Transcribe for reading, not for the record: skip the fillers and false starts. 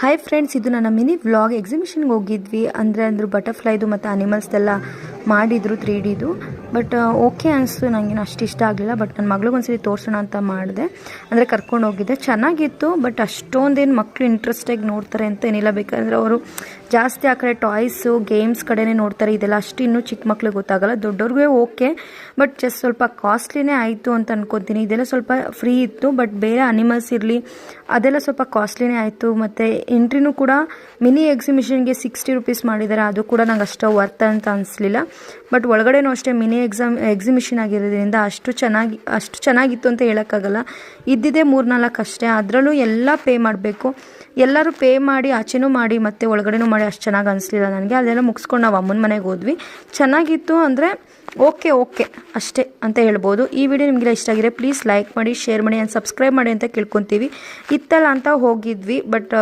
Hi friends, ಇದು ನನ್ನ mini vlog. ಎಕ್ಸಿಬಿಷನ್ಗೆ ಹೋಗಿದ್ವಿ. ಅಂದರು ಬಟರ್ಫ್ಲೈದು ಮತ್ತು ಅನಿಮಲ್ಸ್ದೆಲ್ಲ ಮಾಡಿದರು 3Dದು. ಬಟ್ ಓಕೆ ಅನಿಸ್ತು, ನನಗೇನು ಅಷ್ಟು ಇಷ್ಟ ಆಗಲಿಲ್ಲ. ಬಟ್ ನನ್ನ ಮಗಳಿಗೊಂದ್ಸರಿ ತೋರಿಸೋಣ ಅಂತ ಮಾಡಿದೆ, ಅಂದರೆ ಕರ್ಕೊಂಡು ಹೋಗಿದ್ದೆ. ಚೆನ್ನಾಗಿತ್ತು, ಬಟ್ ಅಷ್ಟೊಂದೇನು ಮಕ್ಕಳು ಇಂಟ್ರೆಸ್ಟಾಗಿ ನೋಡ್ತಾರೆ ಅಂತ ಏನಿಲ್ಲ. ಬೇಕಾದರೆ ಅವರು ಜಾಸ್ತಿ ಆ ಕಡೆ ಟಾಯ್ಸು ಗೇಮ್ಸ್ ಕಡೆನೇ ನೋಡ್ತಾರೆ. ಇದೆಲ್ಲ ಅಷ್ಟು ಇನ್ನೂ ಚಿಕ್ಕ ಮಕ್ಳಿಗೆ ಗೊತ್ತಾಗಲ್ಲ. ದೊಡ್ಡವ್ರಿಗೆ ಓಕೆ, ಬಟ್ ಜಸ್ಟ್ ಸ್ವಲ್ಪ ಕಾಸ್ಟ್ಲಿನೇ ಆಯಿತು ಅಂತ ಅನ್ಕೊತೀನಿ. ಇದೆಲ್ಲ ಸ್ವಲ್ಪ ಫ್ರೀ ಇತ್ತು, ಬಟ್ ಬೇರೆ ಅನಿಮಲ್ಸ್ ಇರಲಿ ಅದೆಲ್ಲ ಸ್ವಲ್ಪ ಕಾಸ್ಟ್ಲಿನೇ ಆಯಿತು. ಮತ್ತು ಎಂಟ್ರಿನೂ ಕೂಡ ಮಿನಿ ಎಕ್ಸಿಬಿಷನ್ಗೆ 60 ರೂಪೀಸ್ ಮಾಡಿದ್ದಾರೆ. ಅದು ಕೂಡ ನಂಗೆ ಅಷ್ಟು ವರ್ತ್ ಅಂತ ಅನಿಸ್ಲಿಲ್ಲ. ಬಟ್ ಒಳಗಡೆನೂ ಅಷ್ಟೇ ಮಿನಿ ಎಕ್ಸಿಬಿಷನ್ ಆಗಿರೋದ್ರಿಂದ ಅಷ್ಟು ಚೆನ್ನಾಗಿತ್ತು ಅಂತ ಹೇಳೋಕ್ಕಾಗಲ್ಲ. ಇದ್ದಿದ್ದೇ 3-4 ಅಷ್ಟೇ. ಅದರಲ್ಲೂ ಎಲ್ಲ ಪೇ ಮಾಡಬೇಕು. ಎಲ್ಲರೂ ಪೇ ಮಾಡಿ ಆಚೆನೂ ಮಾಡಿ ಮತ್ತು ಒಳಗಡೆನೂ ಮಾಡಿ ಅಷ್ಟು ಚೆನ್ನಾಗಿ ಅನಿಸ್ಲಿಲ್ಲ ನನಗೆ. ಅದೆಲ್ಲ ಮುಗಿಸ್ಕೊಂಡು ನಾವು ಅಮ್ಮನ ಮನೆಗೆ ಹೋದ್ವಿ. ಚೆನ್ನಾಗಿತ್ತು, ಅಂದರೆ ಓಕೆ ಅಷ್ಟೇ ಅಂತ ಹೇಳ್ಬೋದು. ಈ ವಿಡಿಯೋ ನಿಮಗೆಲ್ಲ ಇಷ್ಟ ಆಗಿದೆ ಪ್ಲೀಸ್ ಲೈಕ್ ಮಾಡಿ, ಶೇರ್ ಮಾಡಿ ಆ್ಯಂಡ್ ಸಬ್ಸ್ಕ್ರೈಬ್ ಮಾಡಿ ಅಂತ ಕೇಳ್ಕೊತೀವಿ. ಇತ್ತಲ್ಲ ಅಂತ ಹೋಗಿದ್ವಿ. ಬಟ್